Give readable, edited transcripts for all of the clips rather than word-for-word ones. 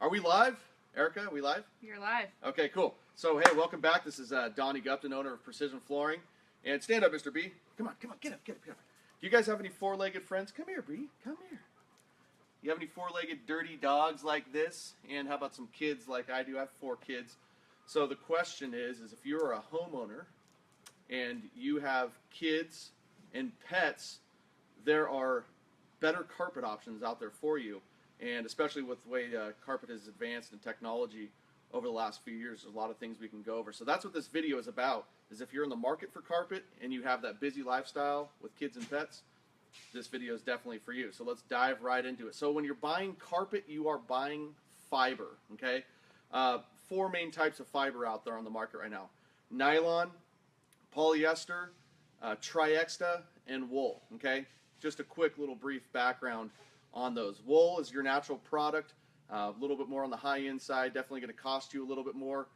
Are we live? Erica, are we live? You're live. Okay, cool. So, hey, welcome back. This is Donnie Gupton, owner of Precision Flooring. And stand up, Mr. B. Come on, get up. Do you guys have any four-legged friends? Come here, B. Come here. You have any four-legged dirty dogs like this? And how about some kids like I do? I have 4 kids. So the question is if you're a homeowner and you have kids and pets, there are better carpet options out there for you. And especially with the way carpet has advanced in technology over the last few years, there's a lot of things we can go over. So that's what this video is about, is if you're in the market for carpet and you have that busy lifestyle with kids and pets, this video is definitely for you. So let's dive right into it. So when you're buying carpet, you are buying fiber, okay? 4 main types of fiber out there on the market right now: nylon, polyester, triexta, and wool, okay? Just a quick little brief background on those. Wool is your natural product, a little bit more on the high-end side, definitely going to cost you a little bit more.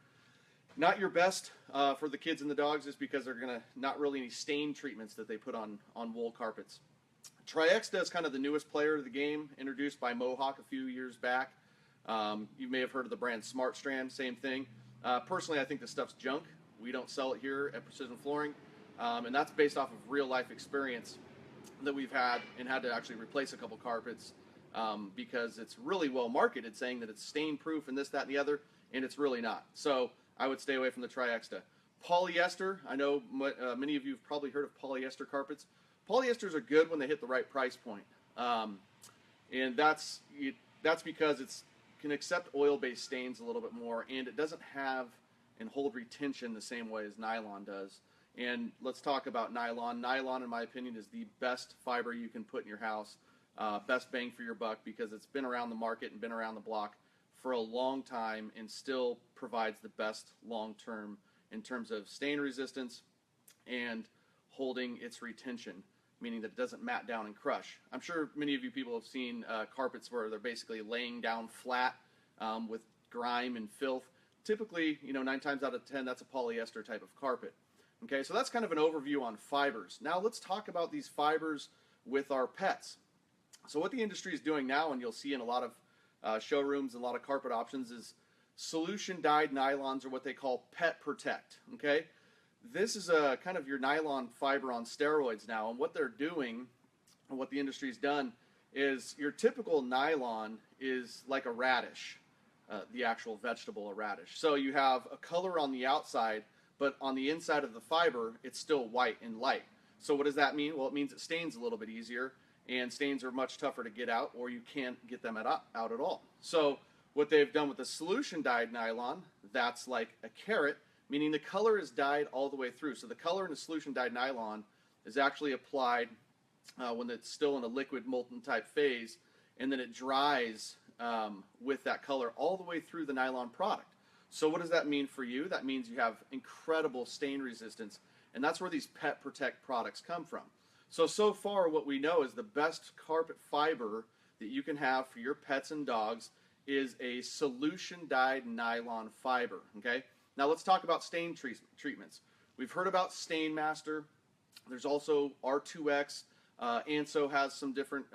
Not your best for the kids and the dogs, just because they're going to not really any stain treatments that they put on wool carpets. Triexta is kind of the newest player of the game, introduced by Mohawk a few years back. You may have heard of the brand Smart Strand, same thing. Personally, I think this stuff's junk. We don't sell it here at Precision Flooring, and that's based off of real-life experience that we've had and had to actually replace a couple carpets because it's really well marketed, saying that it's stain-proof and this, that, and the other, and it's really not. So I would stay away from the Triexta. Polyester, I know many of you have probably heard of polyester carpets. Polyesters are good when they hit the right price point, and that's because it can accept oil-based stains a little bit more, and it doesn't have and hold retention the same way as nylon does. And let's talk about nylon. Nylon, in my opinion, is the best fiber you can put in your house, best bang for your buck, because it's been around the market and been around the block for a long time and still provides the best long-term in terms of stain resistance and holding its retention, meaning that it doesn't mat down and crush. I'm sure many of you people have seen carpets where they're basically laying down flat with grime and filth. Typically, 9 times out of 10, that's a polyester type of carpet. Okay, so that's kind of an overview on fibers. Now let's talk about these fibers with our pets. So what the industry is doing now, and you'll see in a lot of showrooms and a lot of carpet options, is solution-dyed nylons, or what they call Pet Protect. Okay, this is a kind of your nylon fiber on steroids now, and what they're doing, and what the industry's done, is your typical nylon is like a radish, the actual vegetable, a radish. So you have a color on the outside, but on the inside of the fiber, it's still white and light. So what does that mean? Well, it means it stains a little bit easier, and stains are much tougher to get out, or you can't get them out at all. So what they've done with the solution-dyed nylon, that's like a carrot, meaning the color is dyed all the way through. So the color in the solution-dyed nylon is actually applied when it's still in a liquid molten type phase, and then it dries with that color all the way through the nylon product. So what does that mean for you? That means you have incredible stain resistance, and that's where these Pet Protect products come from. So far what we know is the best carpet fiber that you can have for your pets and dogs is a solution-dyed nylon fiber, okay? Now let's talk about stain treatments. We've heard about Stain Master. There's also R2X. Anso has some different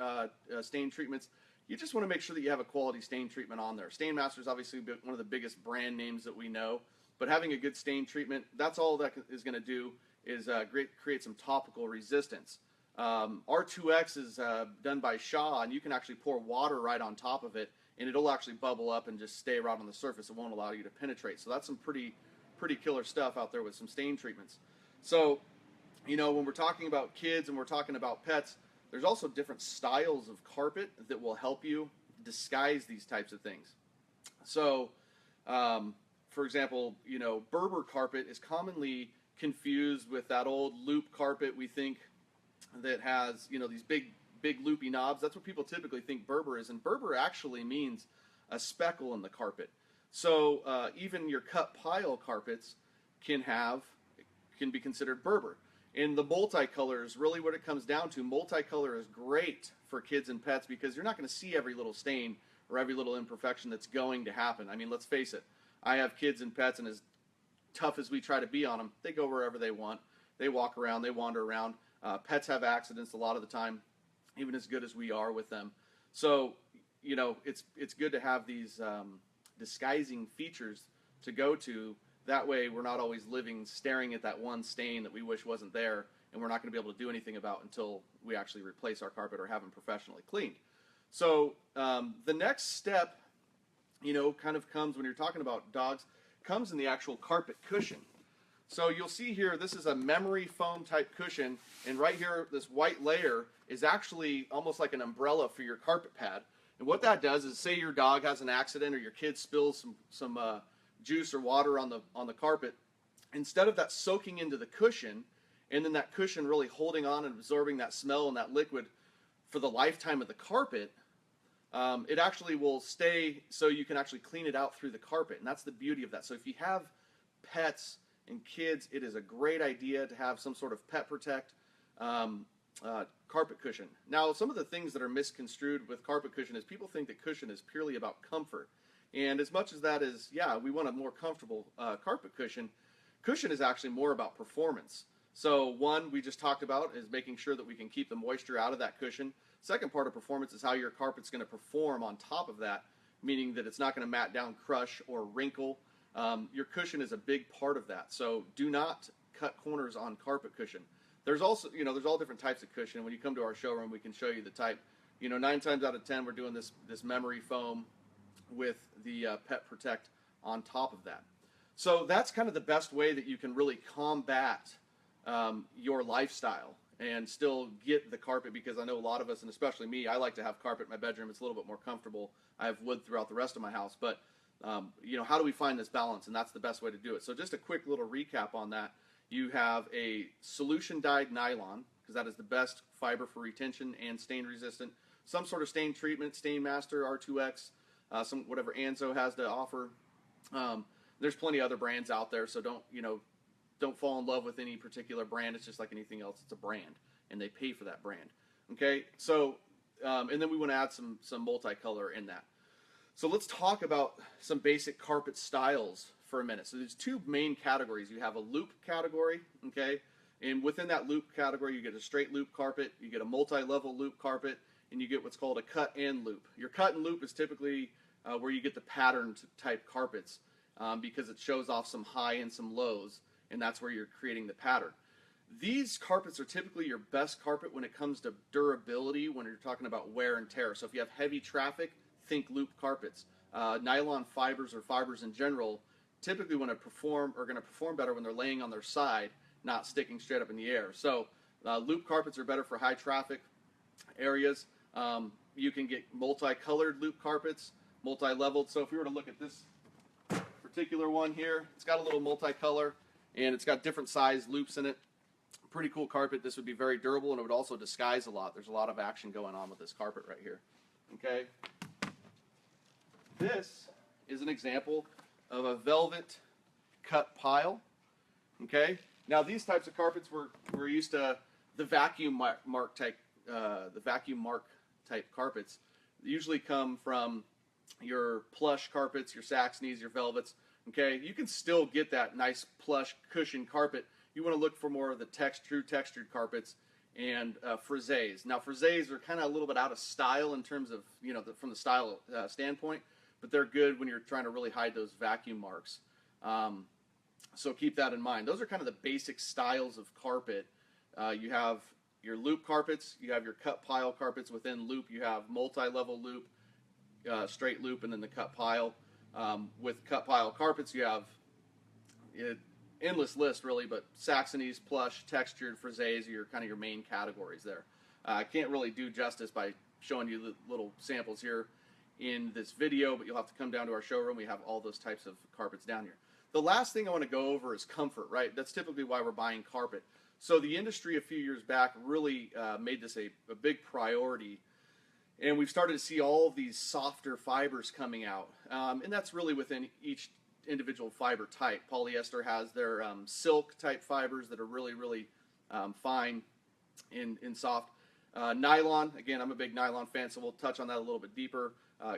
stain treatments. You just want to make sure that you have a quality stain treatment on there. Stain Master is obviously one of the biggest brand names that we know, but having a good stain treatment, that's all that is going to do is create some topical resistance. R2X is done by Shaw, and you can actually pour water right on top of it, and it'll actually bubble up and just stay right on the surface. It won't allow you to penetrate. So that's some pretty killer stuff out there with some stain treatments. So, when we're talking about kids and we're talking about pets, there's also different styles of carpet that will help you disguise these types of things. So, for example, Berber carpet is commonly confused with that old loop carpet we think that has, these big loopy knobs. That's what people typically think Berber is, and Berber actually means a speckle in the carpet. So even your cut pile carpets can be considered Berber. And the multicolor is really what it comes down to. Multicolor is great for kids and pets because you're not going to see every little stain or every little imperfection that's going to happen. I mean, let's face it. I have kids and pets, and as tough as we try to be on them, they go wherever they want. They walk around, they wander around. Pets have accidents a lot of the time, even as good as we are with them. So you know, it's good to have these disguising features to go to. That way we're not always living staring at that one stain that we wish wasn't there, and we're not going to be able to do anything about until we actually replace our carpet or have them professionally cleaned. So the next step, you know, kind of comes when you're talking about dogs, comes in the actual carpet cushion. So you'll see here, this is a memory foam type cushion, and right here, this white layer is actually almost like an umbrella for your carpet pad. And what that does is, say your dog has an accident or your kid spills some juice or water on the carpet, instead of that soaking into the cushion, and then that cushion really holding on and absorbing that smell and that liquid for the lifetime of the carpet, it actually will stay so you can actually clean it out through the carpet. And that's the beauty of that. So if you have pets and kids, it is a great idea to have some sort of pet protect carpet cushion. Now, some of the things that are misconstrued with carpet cushion is people think that cushion is purely about comfort. And as much as that is, yeah, we want a more comfortable carpet cushion, cushion is actually more about performance. So one we just talked about is making sure that we can keep the moisture out of that cushion. Second part of performance is how your carpet's going to perform on top of that, meaning that it's not going to mat down, crush, or wrinkle. Your cushion is a big part of that. So do not cut corners on carpet cushion. There's also, you know, there's all different types of cushion. When you come to our showroom, we can show you the type. You know, 9 times out of 10, we're doing this memory foam with the Pet Protect on top of that. So that's kind of the best way that you can really combat your lifestyle and still get the carpet, because I know a lot of us, and especially me, I like to have carpet in my bedroom. It's a little bit more comfortable. I have wood throughout the rest of my house, but you know, how do we find this balance? And that's the best way to do it. So just a quick little recap on that. You have a solution dyed nylon, because that is the best fiber for retention and stain resistant. Some sort of stain treatment, Stain Master, R2X, some whatever Anzo has to offer. There's plenty of other brands out there, so don't fall in love with any particular brand. It's just like anything else. It's a brand, and they pay for that brand. Okay, so and then we want to add some multicolor in that. So let's talk about some basic carpet styles for a minute. So there's 2 main categories. You have a loop category, okay, and within that loop category, you get a straight loop carpet, you get a multi-level loop carpet, and you get what's called a cut and loop. Your cut and loop is typically where you get the patterned type carpets because it shows off some high and some lows, and that's where you're creating the pattern. These carpets are typically your best carpet when it comes to durability, when you're talking about wear and tear. So if you have heavy traffic, think loop carpets. Nylon fibers or fibers in general typically going to perform better when they're laying on their side, not sticking straight up in the air. So loop carpets are better for high traffic areas. You can get multicolored loop carpets, multi-leveled. So if we were to look at this particular one here, it's got a little multicolor and it's got different size loops in it. Pretty cool carpet. This would be very durable, and it would also disguise a lot. There's a lot of action going on with this carpet right here. Okay. This is an example of a velvet cut pile. Okay. Now these types of carpets we're used to the vacuum mark type carpets. They usually come from your plush carpets, your Saxonies, your velvets. Okay, you can still get that nice plush cushion carpet. You want to look for more of the true textured carpets and friezes. Now friezes are kind of a little bit out of style in terms of, you know, from the style standpoint, but they're good when you're trying to really hide those vacuum marks. So keep that in mind. Those are kind of the basic styles of carpet. You have your loop carpets, you have your cut pile carpets. Within loop, you have multi-level loop, straight loop, and then the cut pile. With cut pile carpets, you have endless list really, but Saxonies, plush, textured, friezes are your main categories there. I can't really do justice by showing you the little samples here in this video, but you'll have to come down to our showroom. We have all those types of carpets down here. The last thing I want to go over is comfort, right? That's typically why we're buying carpet. So the industry a few years back really made this a big priority, and we've started to see all of these softer fibers coming out, and that's really within each individual fiber type. Polyester has their silk type fibers that are really fine in soft. Nylon, again, I'm a big nylon fan, so we'll touch on that a little bit deeper.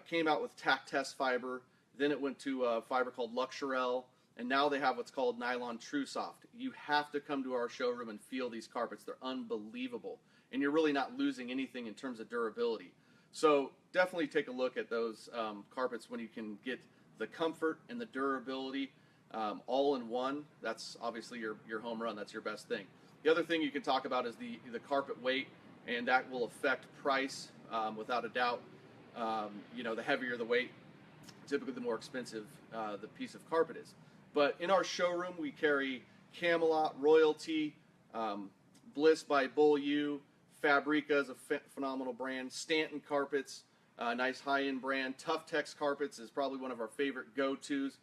Came out with tack test fiber, then it went to a fiber called Luxurel, and now they have what's called nylon true soft. You have to come to our showroom and feel these carpets. They're unbelievable, and you're really not losing anything in terms of durability. So definitely take a look at those carpets when you can get the comfort and the durability all in one. That's obviously your home run. That's your best thing. The other thing you can talk about is the carpet weight, and that will affect price without a doubt. The heavier the weight, typically the more expensive the piece of carpet is. But in our showroom, we carry Camelot, Royalty, Bliss by Bull U, Fabrica is a phenomenal brand, Stanton Carpets, nice high-end brand. Tough Tex Carpets is probably one of our favorite go-tos.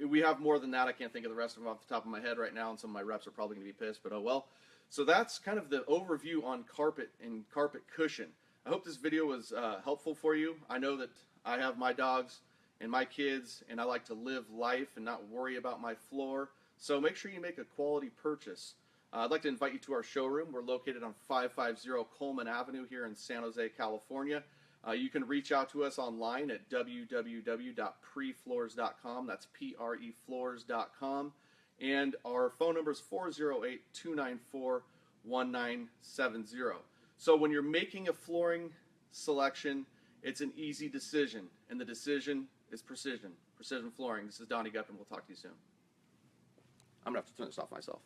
We have more than that. I can't think of the rest of them off the top of my head right now, and some of my reps are probably going to be pissed, but oh well. So that's kind of the overview on carpet and carpet cushion. I hope this video was helpful for you. I know that I have my dogs and my kids, and I like to live life and not worry about my floor. So make sure you make a quality purchase. I'd like to invite you to our showroom. We're located on 550 Coleman Avenue here in San Jose, California. You can reach out to us online at www.prefloors.com. That's prefloors.com. And our phone number is 408-294-1970. So when you're making a flooring selection, it's an easy decision, and the decision is precision. Precision Flooring. This is Donnie Gupton. We'll talk to you soon. I'm going to have to turn this off myself.